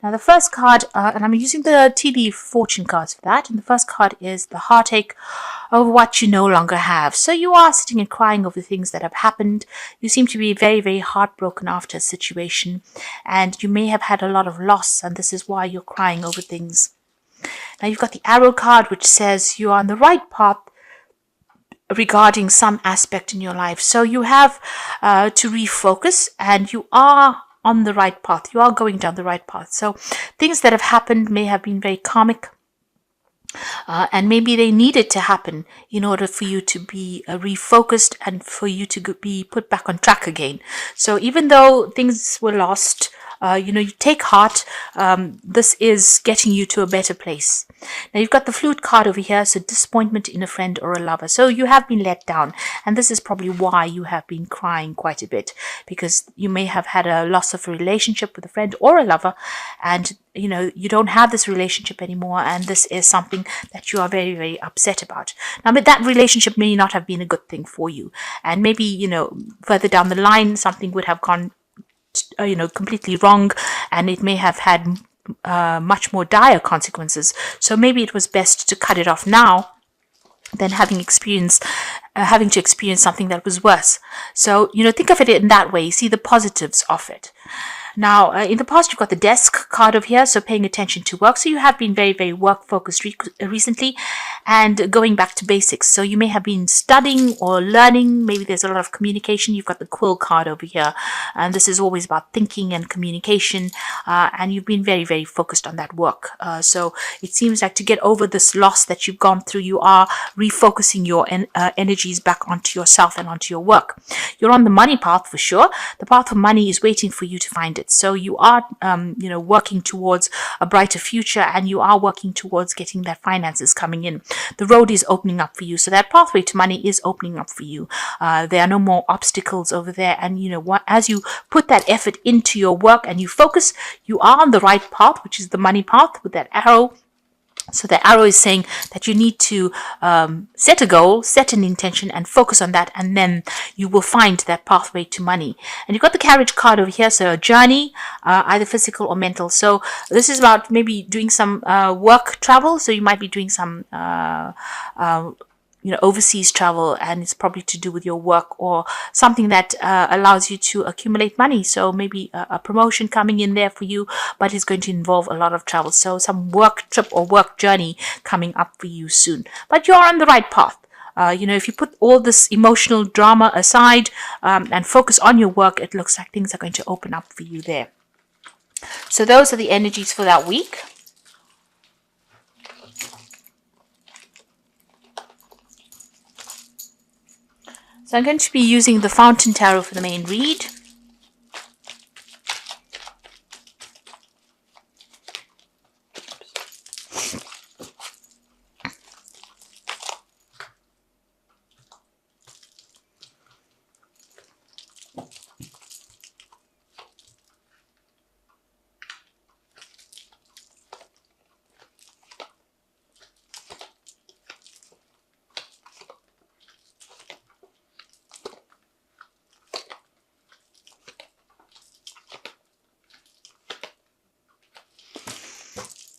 Now the first card, and I'm using the tea leaf fortune cards for that, and the first card is the heartache over what you no longer have. So you are sitting and crying over things that have happened. You seem to be very, very heartbroken after a situation, and you may have had a lot of loss, and this is why you're crying over things. Now you've got the arrow card, which says you are on the right path regarding some aspect in your life. So you have to refocus, and you are on the right path. You are going down the right path. So things that have happened may have been very karmic, and maybe they needed to happen in order for you to be refocused and for you to be put back on track again. So even though things were lost, you take heart. This is getting you to a better place. Now you've got the flute card over here, so disappointment in a friend or a lover. So you have been let down, and this is probably why you have been crying quite a bit, because you may have had a loss of a relationship with a friend or a lover, and you don't have this relationship anymore, and this is something that you are very, very upset about. Now, but that relationship may not have been a good thing for you, and maybe further down the line something would have gone completely wrong, and it may have had much more dire consequences. So maybe it was best to cut it off now than having to experience something that was worse. So think of it in that way. See the positives of it. Now, in the past, you've got the desk card over here, so paying attention to work. So you have been very, very work-focused recently and going back to basics. So you may have been studying or learning. Maybe there's a lot of communication. You've got the quill card over here, and this is always about thinking and communication, and you've been very, very focused on that work. So it seems like to get over this loss that you've gone through, you are refocusing your energies back onto yourself and onto your work. You're on the money path for sure. The path of money is waiting for you to find it. So you are, working towards a brighter future, and you are working towards getting that finances coming in. The road is opening up for you. So that pathway to money is opening up for you. There are no more obstacles over there. And as you put that effort into your work and you focus, you are on the right path, which is the money path with that arrow. So the arrow is saying that you need to set a goal, set an intention, and focus on that, and then you will find that pathway to money. And you've got the carriage card over here, so a journey, either physical or mental. So this is about maybe doing some work travel. So you might be doing some overseas travel, and it's probably to do with your work or something that allows you to accumulate money. So maybe a promotion coming in there for you, but it's going to involve a lot of travel. So some work trip or work journey coming up for you soon. But you're on the right path. If you put all this emotional drama aside and focus on your work, it looks like things are going to open up for you there. So those are the energies for that week. So I'm going to be using the Fountain Tarot for the main read.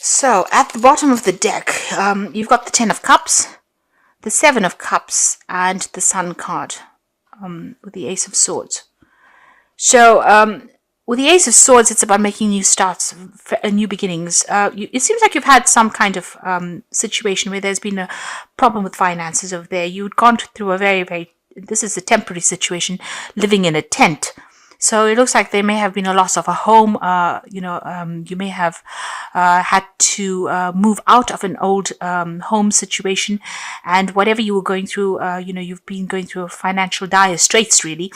So at the bottom of the deck, you've got the 10 of Cups, the 7 of Cups, and the Sun card with the Ace of Swords. So with the Ace of Swords, it's about making new starts, new beginnings. It seems like you've had some kind of situation where there's been a problem with finances over there. You'd gone through a this is a temporary situation, living in a tent. So it looks like there may have been a loss of a home. You may have had to move out of an old home situation, and whatever you were going through, you've been going through a financial dire straits, really.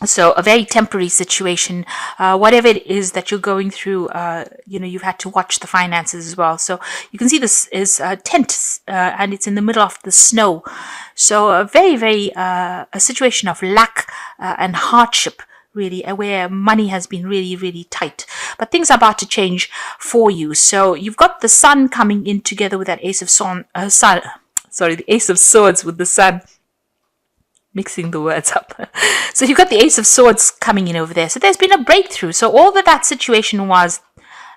So a very temporary situation, whatever it is that you're going through, you've had to watch the finances as well. So you can see this is a tent, and it's in the middle of the snow. So a very, a situation of lack and hardship, really, where money has been really, really tight. But things are about to change for you. So you've got the Sun coming in together with that Ace of the Ace of Swords with the Sun. Mixing the words up. So you've got the Ace of Swords coming in over there. So there's been a breakthrough. So all that situation was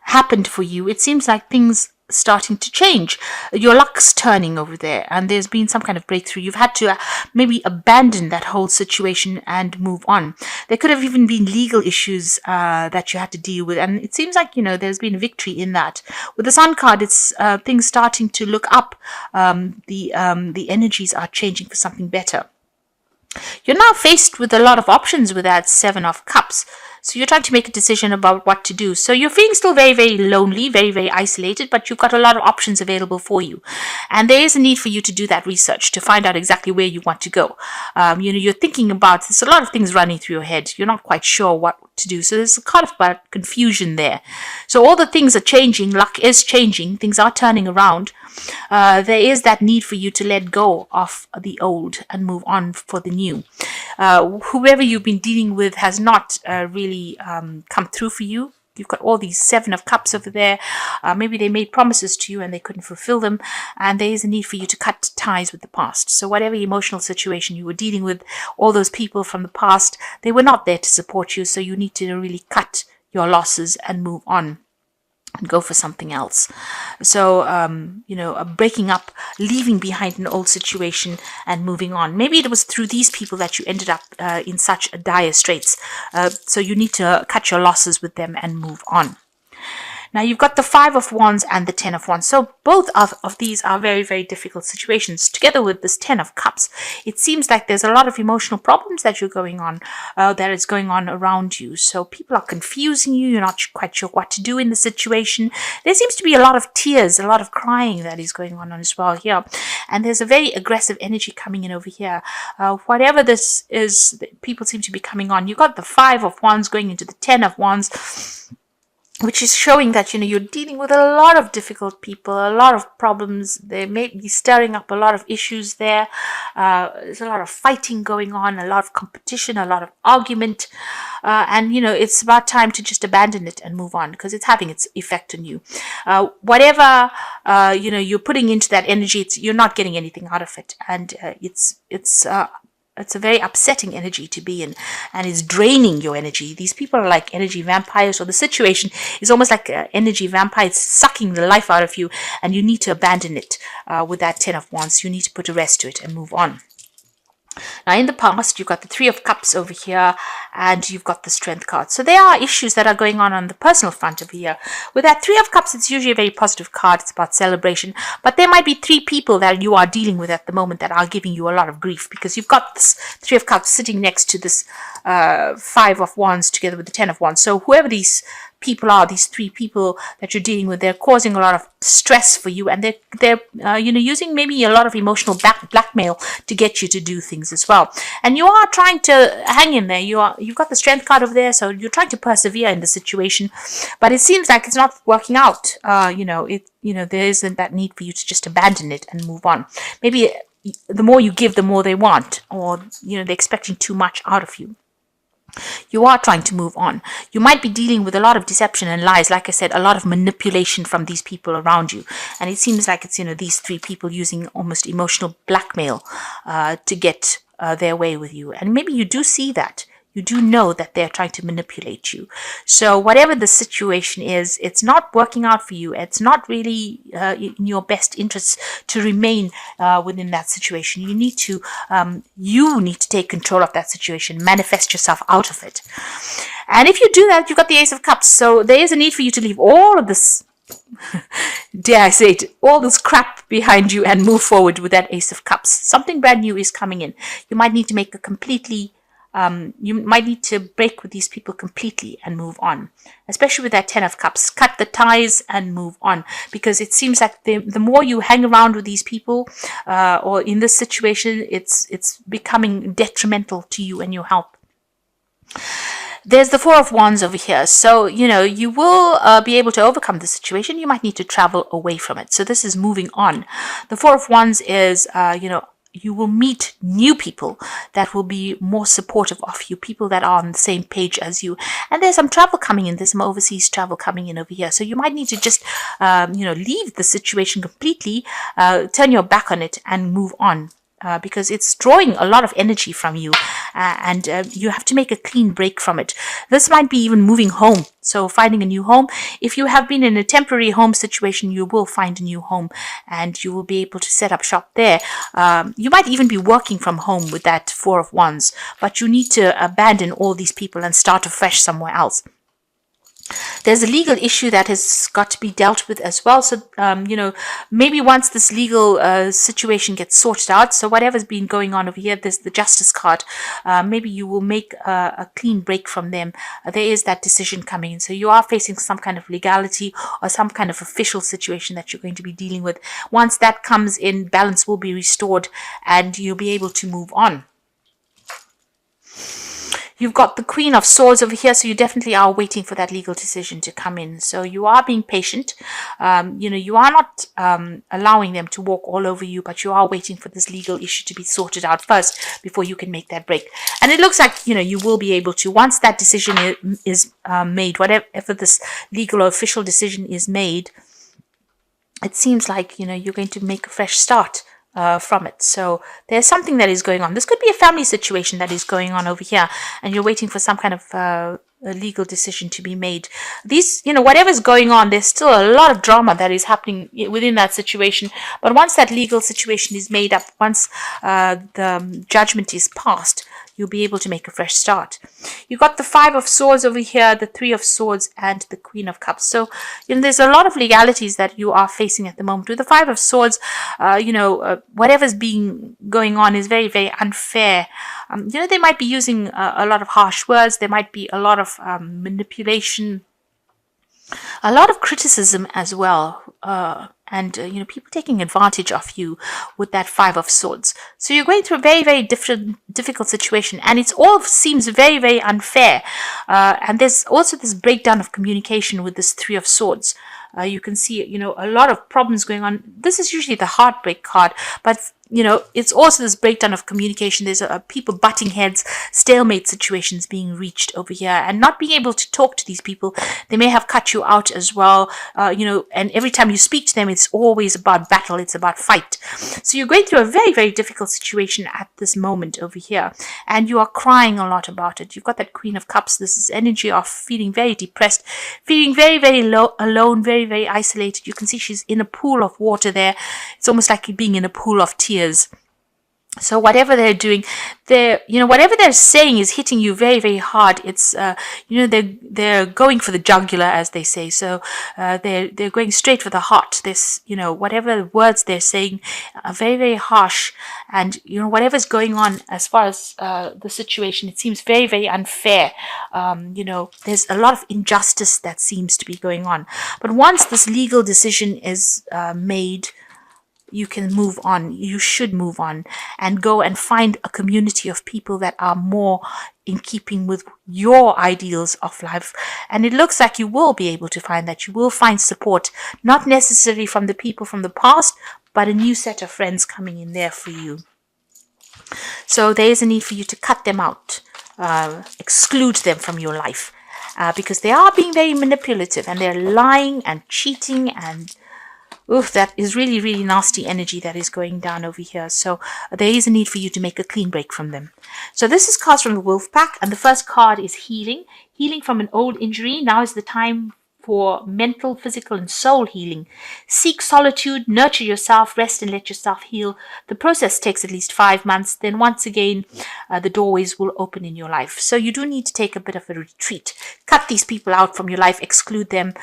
happened for you, it seems like things starting to change. Your luck's turning over there, and there's been some kind of breakthrough. You've had to maybe abandon that whole situation and move on. There could have even been legal issues that you had to deal with, and it seems like, there's been a victory in that. With the Sun card, it's things starting to look up. The energies are changing for something better. You're now faced with a lot of options with that Seven of Cups. So you're trying to make a decision about what to do. So you're feeling still very, very lonely, very, very isolated, but you've got a lot of options available for you. And there is a need for you to do that research to find out exactly where you want to go. You're thinking about, there's a lot of things running through your head. You're not quite sure what to do. So there's a kind of confusion there. So all the things are changing. Luck is changing. Things are turning around. There is that need for you to let go of the old and move on for the new. Whoever you've been dealing with has not really come through for you. You've got all these Seven of Cups over there. Maybe they made promises to you and they couldn't fulfill them. And there is a need for you to cut ties with the past. So whatever emotional situation you were dealing with, all those people from the past, they were not there to support you. So you need to really cut your losses and move on and go for something else. So, breaking up, leaving behind an old situation and moving on. Maybe it was through these people that you ended up in such dire straits. So you need to cut your losses with them and move on. Now you've got the Five of Wands and the Ten of Wands. So both of these are very, very difficult situations. Together with this Ten of Cups, it seems like there's a lot of emotional problems that that is going on around you. So people are confusing you. You're not quite sure what to do in the situation. There seems to be a lot of tears, a lot of crying that is going on as well here. And there's a very aggressive energy coming in over here. Whatever this is, people seem to be coming on. You've got the Five of Wands going into the Ten of Wands, which is showing that, you're dealing with a lot of difficult people, a lot of problems. They may be stirring up a lot of issues there. There's a lot of fighting going on, a lot of competition, a lot of argument. And it's about time to just abandon it and move on because it's having its effect on you. Whatever, you're putting into that energy, you're not getting anything out of it. And it's a very upsetting energy to be in, and it's draining your energy. These people are like energy vampires, or the situation is almost like an energy vampire. It's sucking the life out of you, and you need to abandon it with that Ten of Wands. You need to put a rest to it and move on. Now, in the past, you've got the Three of Cups over here, and you've got the Strength card. So there are issues that are going on the personal front over here. With that Three of Cups, it's usually a very positive card. It's about celebration. But there might be three people that you are dealing with at the moment that are giving you a lot of grief, because you've got this Three of Cups sitting next to this Five of Wands together with the Ten of Wands. So whoever these people are, these three people that you're dealing with, they're causing a lot of stress for you, and they're using maybe a lot of emotional blackmail to get you to do things as well. And you are trying to hang in there. You've got the Strength card over there, so you're trying to persevere in the situation, but it seems like it's not working out. There isn't that need for you to just abandon it and move on. Maybe the more you give, the more they want, or they're expecting too much out of you. You are trying to move on. You might be dealing with a lot of deception and lies. Like I said, a lot of manipulation from these people around you. And it seems like it's, these three people using almost emotional blackmail to get their way with you. And maybe you do see that. You do know that they're trying to manipulate you. So whatever the situation is, it's not working out for you. It's not really in your best interest to remain within that situation. You need to take control of that situation, manifest yourself out of it. And if you do that, you've got the Ace of Cups. So there is a need for you to leave all of this, dare I say it, all this crap behind you and move forward with that Ace of Cups. Something brand new is coming in. You might need to make you might need to break with these people completely and move on, especially with that Ten of Cups. Cut the ties and move on, because it seems like the more you hang around with these people or in this situation, it's becoming detrimental to you and your health. There's the Four of Wands over here. So, you will be able to overcome the situation. You might need to travel away from it. So this is moving on. The Four of Wands is, you will meet new people that will be more supportive of you, people that are on the same page as you. And there's some travel coming in. There's some overseas travel coming in over here. So you might need to just, leave the situation completely, turn your back on it and move on. because it's drawing a lot of energy from you, and you have to make a clean break from it. This might be even moving home, so finding a new home. If you have been in a temporary home situation, you will find a new home and you will be able to set up shop there. You might even be working from home with that Four of Wands, but you need to abandon all these people and start afresh somewhere else. There's a legal issue that has got to be dealt with as well. So, maybe once this legal situation gets sorted out, so whatever's been going on over here, there's the Justice card. Maybe you will make a clean break from them. There is that decision coming in. So you are facing some kind of legality or some kind of official situation that you're going to be dealing with. Once that comes in, balance will be restored and you'll be able to move on. You've got the Queen of Swords over here, so you definitely are waiting for that legal decision to come in. So you are being patient. You are not allowing them to walk all over you, but you are waiting for this legal issue to be sorted out first before you can make that break. And it looks like, you will be able to, once that decision is made, whatever this legal or official decision is made, it seems like, you're going to make a fresh start from it. So there's something that is going on. This could be a family situation that is going on over here, and you're waiting for some kind of a legal decision to be made. These, whatever's going on, there's still a lot of drama that is happening within that situation. But once that legal situation is made up, once the judgment is passed, you'll be able to make a fresh start. You've got the Five of Swords over here, the Three of Swords, and the Queen of Cups. So, there's a lot of legalities that you are facing at the moment. With the Five of Swords, whatever's going on is very, very unfair. They might be using a lot of harsh words. There might be a lot of manipulation, a lot of criticism as well. And people taking advantage of you with that Five of Swords. So you're going through a very, very difficult situation, and it all seems very, very unfair. And there's also this breakdown of communication with this Three of Swords. You can see, a lot of problems going on. This is usually the heartbreak card, but it's also this breakdown of communication. There's people butting heads, stalemate situations being reached over here, and not being able to talk to these people. They may have cut you out as well, and every time you speak to them, it's always about battle, it's about fight. So you're going through a very, very difficult situation at this moment over here, and you are crying a lot about it. You've got that Queen of Cups. This is energy of feeling very depressed, feeling very, very alone, very, very isolated. You can see she's in a pool of water there. It's almost like being in a pool of tears. So whatever they're doing, whatever they're saying is hitting you very, very hard. It's, they're going for the jugular, as they say. So, they're going straight for the heart. This, whatever words they're saying are very, very harsh. And, whatever's going on as far as, the situation, it seems very, very unfair. There's a lot of injustice that seems to be going on. But once this legal decision is, made, you can move on. You should move on and go and find a community of people that are more in keeping with your ideals of life. And it looks like you will be able to find that. You will find support, not necessarily from the people from the past, but a new set of friends coming in there for you. So there is a need for you to cut them out, exclude them from your life, because they are being very manipulative and they're lying and cheating, and that is really, really nasty energy that is going down over here. So there is a need for you to make a clean break from them. So this is cards from the Wolf Pack, and the first card is healing. Healing from an old injury. Now is the time for mental, physical, and soul healing. Seek solitude, nurture yourself, rest and let yourself heal. The process takes at least 5 months. Then once again, the doorways will open in your life. So you do need to take a bit of a retreat. Cut these people out from your life, exclude them,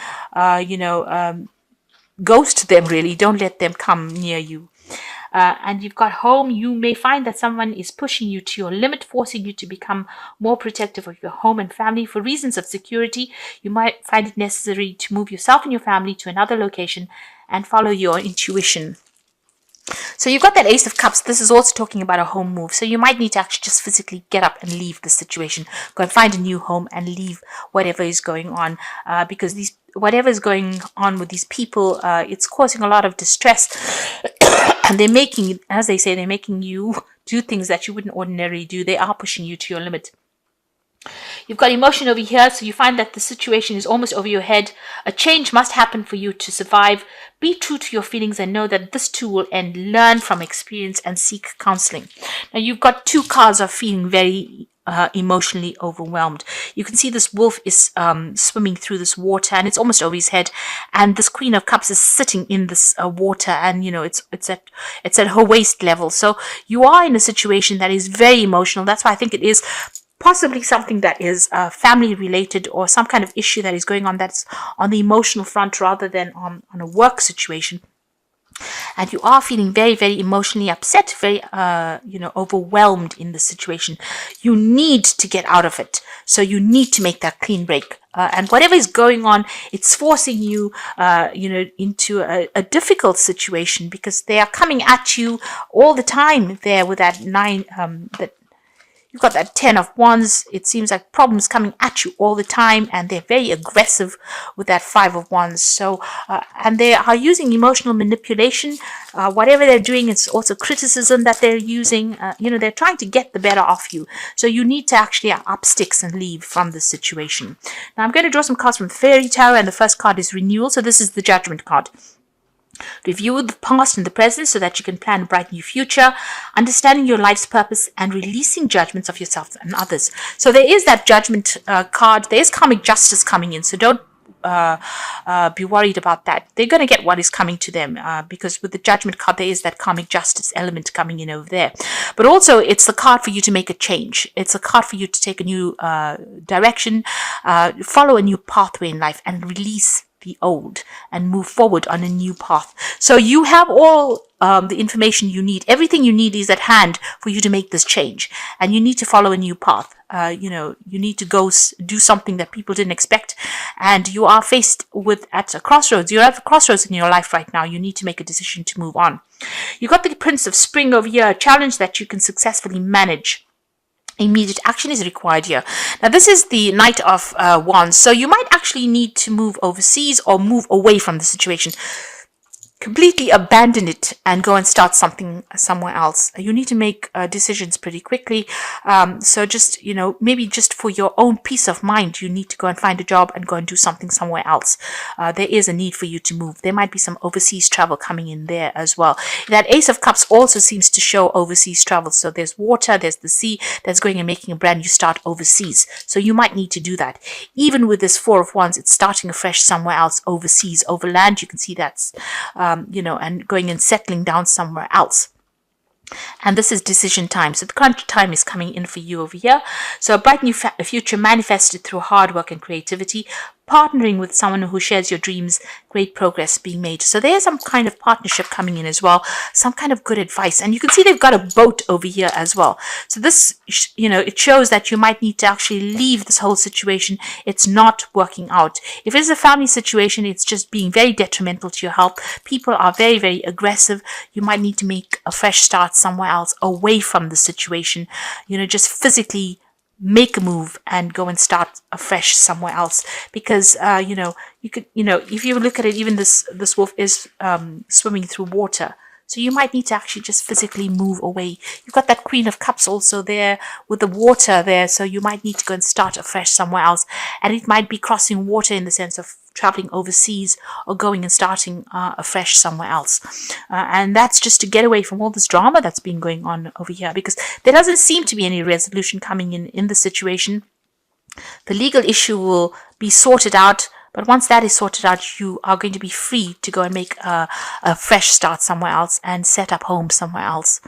ghost them, really. Don't let them come near you. And you've got home. You may find that someone is pushing you to your limit, forcing you to become more protective of your home and family. For reasons of security, you might find it necessary to move yourself and your family to another location and follow your intuition. So you've got that Ace of Cups. This is also talking about a home move. So you might need to actually just physically get up and leave the situation. Go and find a new home and leave whatever is going on, because whatever is going on with these people, it's causing a lot of distress. And they're making, as they say, they're making you do things that you wouldn't ordinarily do. They are pushing you to your limit. You've got emotion over here, so you find that the situation is almost over your head. A change must happen for you to survive. Be true to your feelings and know that this too will end. Learn from experience and seek counseling. Now, you've got two cards of feeling very emotionally overwhelmed. You can see this wolf is swimming through this water, and it's almost over his head. And this Queen of Cups is sitting in this water, and it's at her waist level. So you are in a situation that is very emotional. That's why I think it is possibly something that is family related, or some kind of issue that is going on that's on the emotional front rather than on a work situation. And you are feeling very, very emotionally upset, very, overwhelmed in the situation. You need to get out of it. So you need to make that clean break. And whatever is going on, it's forcing you, into a difficult situation, because they are coming at you all the time there with that you've got that 10 of Wands. It seems like problems coming at you all the time, and they're very aggressive with that 5 of Wands. So, and they are using emotional manipulation. Whatever they're doing, it's also criticism that they're using. They're trying to get the better of you. So you need to actually up sticks and leave from this situation. Now, I'm going to draw some cards from Fairy Tarot, and the first card is Renewal. So this is the Judgment card. Review the past and the present so that you can plan a bright new future, understanding your life's purpose, and releasing judgments of yourself and others. So there is that judgment card. There is karmic justice coming in. So don't be worried about that. They're going to get what is coming to them, because with the judgment card, there is that karmic justice element coming in over there. But also, it's the card for you to make a change. It's a card for you to take a new direction, follow a new pathway in life, and release the old and move forward on a new path. So you have all the information you need. Everything you need is at hand for you to make this change, and you need to follow a new path. You need to go do something that people didn't expect, and you are faced at a crossroads. You're at a crossroads in your life right now. You need to make a decision to move on. You got the Prince of Spring over here, a challenge that you can successfully manage. Immediate action is required here. Now, this is the Knight of Wands. So you might actually need to move overseas or move away from the situation. Completely abandon it and go and start something somewhere else. You need to make decisions pretty quickly. So just, maybe just for your own peace of mind, you need to go and find a job and go and do something somewhere else. There is a need for you to move. There might be some overseas travel coming in there as well. That Ace of Cups also seems to show overseas travel. So there's water, there's the sea that's going and making a brand new start overseas. So you might need to do that. Even with this 4 of Wands, it's starting afresh somewhere else overseas, over land. You can see that's and going and settling down somewhere else. And this is decision time. So the crunch time is coming in for you over here. So a bright new future manifested through hard work and creativity. Partnering with someone who shares your dreams, great progress being made. So there's some kind of partnership coming in as well, some kind of good advice. And you can see they've got a boat over here as well. So this, it shows that you might need to actually leave this whole situation. It's not working out. If it's a family situation, it's just being very detrimental to your health. People are very, very aggressive. You might need to make a fresh start somewhere else, away from the situation, just physically make a move and go and start afresh somewhere else, because you could, if you look at it, even this wolf is swimming through water. So you might need to actually just physically move away. You've got that Queen of Cups also there with the water there. So you might need to go and start afresh somewhere else. And it might be crossing water in the sense of traveling overseas or going and starting afresh somewhere else. And that's just to get away from all this drama that's been going on over here, because there doesn't seem to be any resolution coming in the situation. The legal issue will be sorted out. But once that is sorted out, you are going to be free to go and make a fresh start somewhere else and set up home somewhere else.